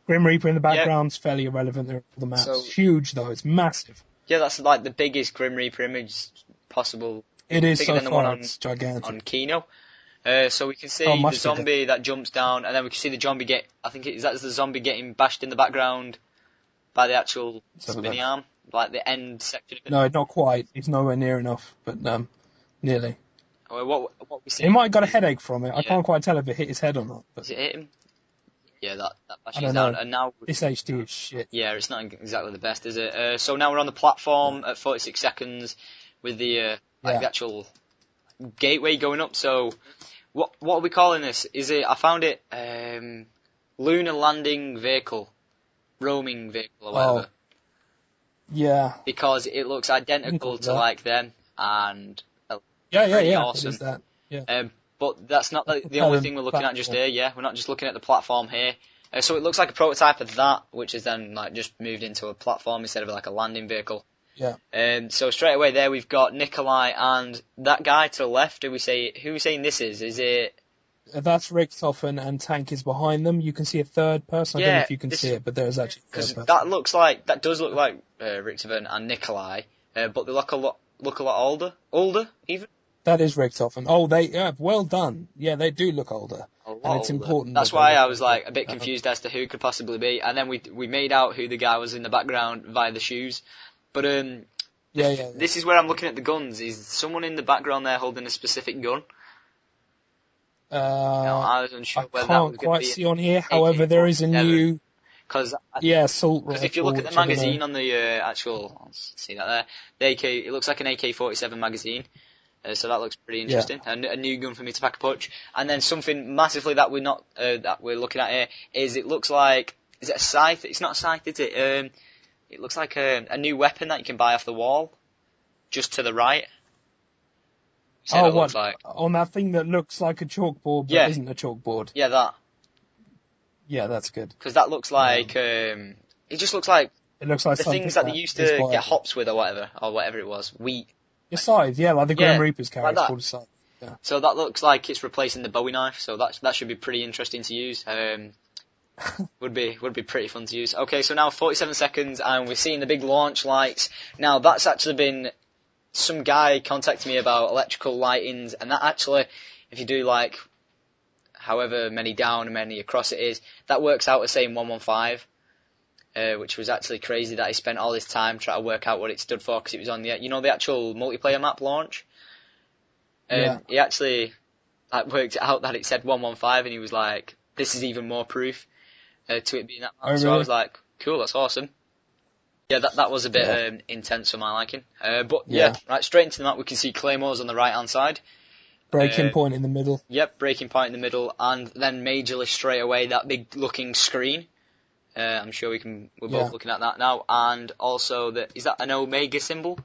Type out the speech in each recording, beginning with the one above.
Grim Reaper in the background's fairly irrelevant. They're the maps. So, Huge though, it's massive. Yeah, that's like the biggest Grim Reaper image possible. It is Bigger so than the far. one It's gigantic. on Kino. So we can see Oh, the much zombie that jumps down, and then we can see the zombie that's the zombie getting bashed in the background by the actual spinny arm, like the end section of it. No, not quite. It's nowhere near enough, but nearly. What we see? He might have got a headache from it. Yeah. I can't quite tell if it hit his head or not. But Does it hit him? Yeah, that I bashes don't down. know. And now This HD is shit. yeah, it's not exactly the best, is it? So now we're on the platform at 46 seconds with the the actual gateway going up. So what are we calling this? I found it lunar landing vehicle, roaming vehicle or whatever. Yeah. Because it looks identical to like them and Yeah. awesome. It is that. Yeah. But that's not the only thing we're looking at just here. Yeah, we're not just looking at the platform here. So it looks like a prototype of that, which is then like just moved into a platform instead of like a landing vehicle. Yeah. So straight away there we've got Nikolai and that guy to the left. Who we saying this is? Is it? That's Richtofen and Tank is behind them. You can see a third person. I don't know if you can see it, but there's actually a third person. That does look like Richtofen and Nikolai, but they look a lot older even. That is Richtofen. Oh, well done. Yeah, they do look older. And it's important. That's why I was like a bit confused as to who it could possibly be. And then we made out who the guy was in the background via the shoes. But this is where I'm looking at the guns. Is someone in the background there holding a specific gun? No, I was unsure whether that was can't quite see on here. AK-47. However, there is a new assault rifle. Because if you look at the magazine on the actual, I'll see that there. The AK, it looks like an AK-47 magazine. So that looks pretty interesting. A new gun for me to pack a punch. And then something massively that we're looking at here is it looks like, is it a scythe? It's not a scythe, is it? It looks like a new weapon that you can buy off the wall, just to the right. Oh, what? Like? On that thing that looks like a chalkboard but isn't a chalkboard. Yeah, that. Yeah, that's good. Because that looks like, it just looks like. It looks like the things that they used to get hops with or whatever it was. Wheat. A scythe, like the Grim Reaper's carry, it's called a scythe. Yeah. So that looks like it's replacing the Bowie knife, so that should be pretty interesting to use. Would be pretty fun to use. Okay, so now 47 seconds, and we're seeing the big launch lights. Now that's actually been some guy contacting me about electrical lightings, and that actually, if you do like however many down and many across it is, that works out as saying 115. Which was actually crazy that he spent all this time trying to work out what it stood for because it was on the actual multiplayer map launch. He actually worked it out that it said 115 and he was like, this is even more proof to it being that map. So I was like, cool, that's awesome. Yeah, that was a bit intense for my liking. But right, straight into the map we can see Claymores on the right hand side. Breaking point in the middle. Yep, breaking point in the middle, and then majorly straight away that big looking screen. I'm sure we're both looking at that now. And also, is that an Omega symbol?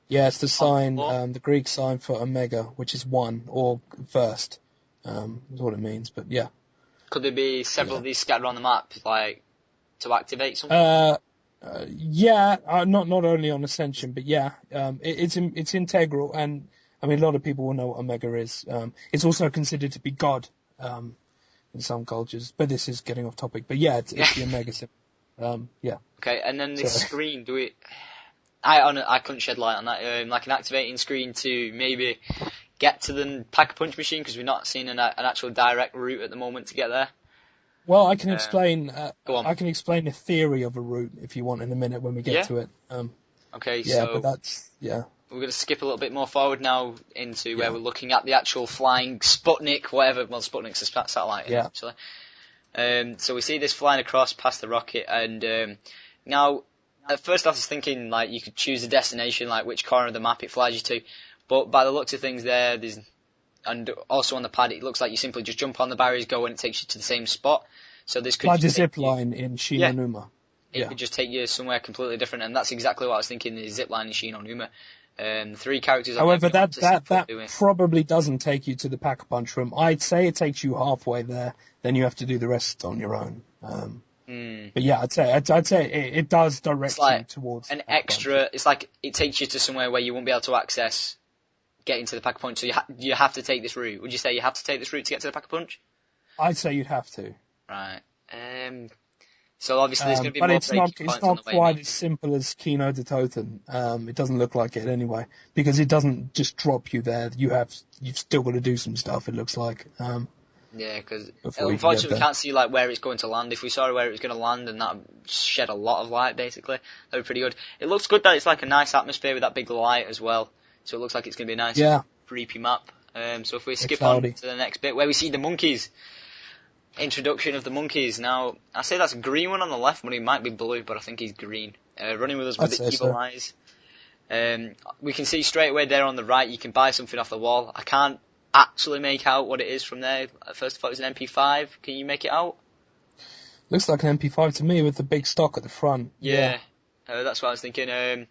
Yeah, it's the sign, the Greek sign for Omega, which is one, or first, is what it means, but yeah. Could there be several of these scattered on the map, like, to activate something? Not only on Ascension, but it's integral, and, I mean, a lot of people will know what Omega is. It's also considered to be God, in some cultures, but this is getting off topic. But it's the Omega symbol. Okay, and then this screen, I couldn't shed light on that. Like an activating screen to maybe get to the Pack-a-Punch machine because we're not seeing an actual direct route at the moment to get there. Well, I can explain. Go on. I can explain the theory of a route if you want in a minute when we get to it. Okay, but that's We're going to skip a little bit more forward now into where we're looking at the actual flying Sputnik, whatever. Well, Sputnik's a satellite, actually. So we see this flying across past the rocket, and now, at first I was thinking, like, you could choose a destination, like which corner of the map it flies you to, but by the looks of things and also on the pad, it looks like you simply just jump on the barriers, go, and it takes you to the same spot. So this could like a zip line in Shin Onuma. It could just take you somewhere completely different, and that's exactly what I was thinking, the zip line in Shin Onuma. 3 characters. However, that probably doesn't take you to the Pack-a-Punch room. I'd say it takes you halfway there. Then you have to do the rest on your own. But yeah, I'd say it does direct you towards an extra. It's like it takes you to somewhere where you won't be able to access getting to the Pack-a-Punch. So you have to take this route. Would you say you have to take this route to get to the Pack-a-Punch? I'd say you'd have to. Right. So obviously there's going to be But more it's breaking not points on the way. quite Maybe. as simple as Kino de Toten. It doesn't look like it anyway, because it doesn't just drop you there. You've still got to do some stuff. It looks like. Yeah, because Before you can get unfortunately we there. can't see like where it's going to land. If we saw where it was going to land, and that shed a lot of light, basically, that'd be pretty good. It looks good that it's like a nice atmosphere with that big light as well. So it looks like it's going to be a nice, creepy map. So if we skip on to the next bit, where we see the monkeys. Introduction of the monkeys. Now, I say that's a green one on the left, but he might be blue, but I think he's green. Running with us with the evil eyes. We can see straight away there on the right, you can buy something off the wall. I can't actually make out what it is from there. At first I thought it was an MP5. Can you make it out? Looks like an MP5 to me with the big stock at the front. Yeah. That's what I was thinking.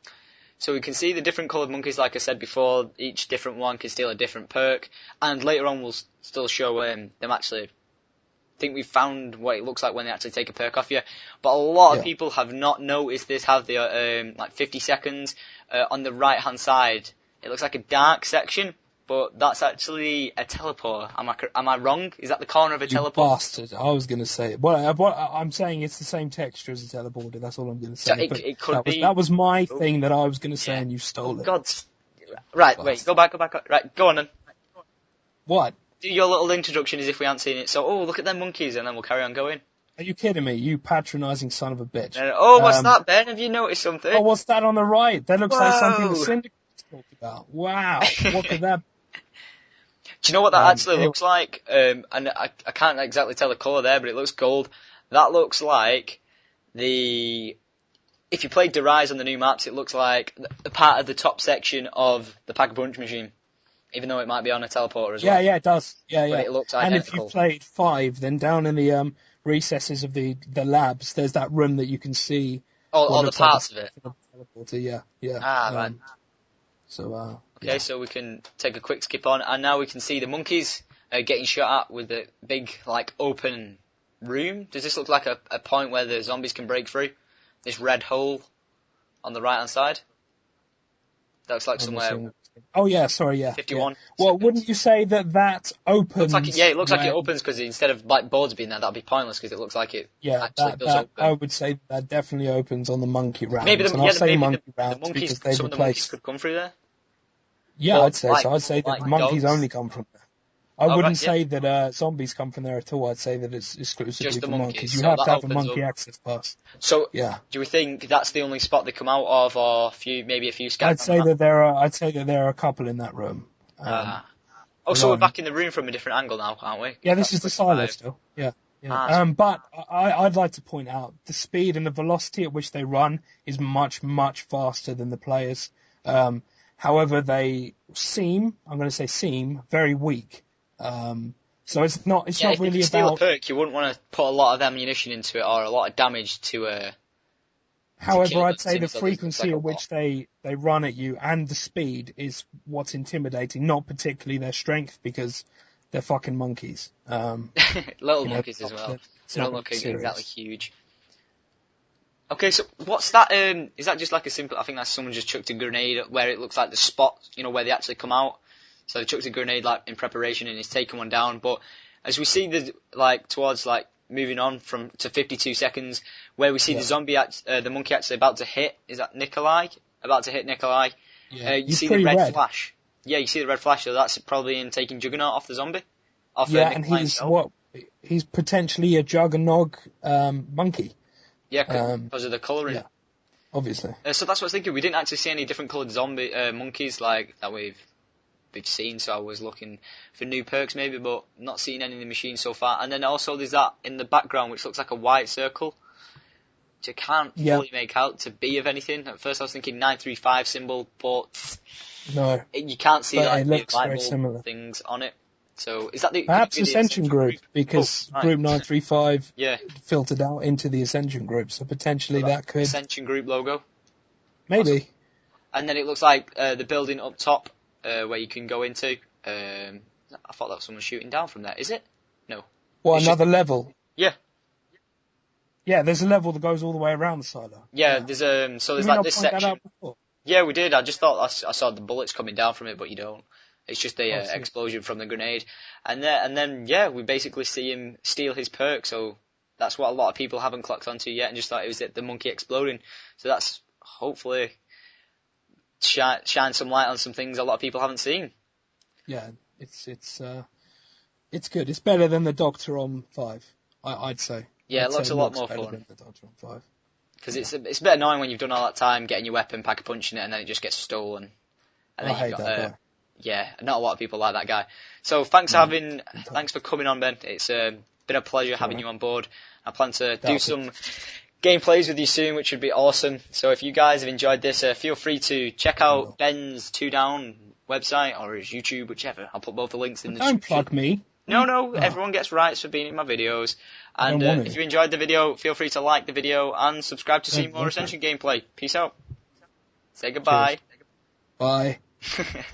So we can see the different coloured monkeys, like I said before. Each different one can steal a different perk. And later on we'll still show them actually. I think we've found what it looks like when they actually take a perk off you. But a lot of people have not noticed this, have they? Like 50 seconds on the right hand side. It looks like a dark section, but that's actually a teleport. Am I wrong? Is that the corner of a teleport? Bastard. I was going to say it. I'm saying it's the same texture as a teleporter. That's all I'm going to say. So it could be. That was my thing that I was going to say, and you stole it. God. Right, wait, go back. Right, go on then. What? Do your little introduction as if we hadn't seen it. So, look at them monkeys, and then we'll carry on going. Are you kidding me? You patronising son of a bitch. What's that, Ben? Have you noticed something? Oh, what's that on the right? That looks like something the Syndicate talked about. Wow. What could that be? Do you know what that actually looks like? And I can't exactly tell the colour there, but it looks gold. That looks like if you played Derise on the new maps, it looks like the part of the top section of the Pack-a-Punch machine. Even though it might be on a teleporter as well. Yeah, it does. Yeah. But it looks identical. And if you played 5, then down in the recesses of the labs, there's that room that you can see. All the parts of it. Teleporter, yeah. Right. Okay, so we can take a quick skip on, and now we can see the monkeys getting shot at with a big, like, open room. Does this look like a point where the zombies can break through? This red hole on the right-hand side? That looks like somewhere... Oh, yeah, sorry, yeah. 51. Yeah. Well, wouldn't you say that opens... it looks like it opens, because instead of like boards being there, that'd be pointless, because it looks like it actually does open. I would say that definitely opens on the monkey rounds. Maybe the monkeys some of the monkeys could come through there? Yeah, I'd say so. I'd say that monkeys only come from there. I wouldn't say that zombies come from there at all. I'd say that it's exclusively for monkeys. You have to have a monkey access pass. So, do we think that's the only spot they come out of, or maybe a few scouts? I'd say that there are a couple in that room. So we're back in the room from a different angle now, aren't we? Yeah, this is the silo still. Yeah. But I'd like to point out the speed and the velocity at which they run is much, much faster than the players. However, they seem very weak. So it's not really if you steal a perk, you wouldn't want to put a lot of ammunition into it or a lot of damage to However, I'd say the frequency at which they run at you and the speed is what's intimidating, not particularly their strength, because they're fucking monkeys. Little monkeys as well. They don't look exactly huge. Okay, so what's that? Is that just like a simple... I think that's someone just chucked a grenade where it looks like the spot, where they actually come out. So they chucked a grenade like in preparation and he's taken one down. But as we see towards moving on to 52 seconds, where we see the monkey actually about to hit. Is that Nikolai? About to hit Nikolai. Yeah, you see the red flash. Yeah, you see the red flash. So that's probably in taking Juggernaut off the zombie. And he's potentially a Juggernaut monkey. Yeah, because of the colouring. Yeah, obviously. So that's what I was thinking. We didn't actually see any different coloured zombie monkeys like that we've seen. So I was looking for new perks maybe, but not seeing any in the machine so far. And then also there's that in the background which looks like a white circle, which I can't fully make out to be of anything. At first I was thinking 935 symbol, but no, you can't see it looks very similar things on it. So is that perhaps Ascension group? Because Group 935 filtered out into the Ascension group, so potentially that could Ascension group logo. Maybe. Awesome. And then it looks like the building up top where you can go into. I thought that was someone shooting down from there. Is it? No. Well, another level. Yeah. Yeah, there's a level that goes all the way around the silo. Yeah, there's this section. Yeah, we did. I just thought I saw the bullets coming down from it, but you don't. It's just the explosion from the grenade. And then we basically see him steal his perk. So that's what a lot of people haven't clocked onto yet and just thought it was the monkey exploding. So that's hopefully shine some light on some things a lot of people haven't seen. Yeah, it's good. It's better than the Doctor on 5, I'd say. Yeah, it looks a lot more better fun. than the Doctor on 5. Because it's a bit annoying when you've done all that time getting your weapon, pack a punch in it, and then it just gets stolen. And then I hate that guy. Yeah, not a lot of people like that guy. So thanks for coming on, Ben. It's been a pleasure having you on board. I plan to do some gameplays with you soon, which would be awesome. So if you guys have enjoyed this, feel free to check out Ben's 2 Down website or his YouTube, whichever. I'll put both the links in the description. Don't plug me. No, everyone gets rights for being in my videos. And if you enjoyed the video, feel free to like the video and subscribe to see more Ascension gameplay. Peace out. Say goodbye. Cheers. Bye.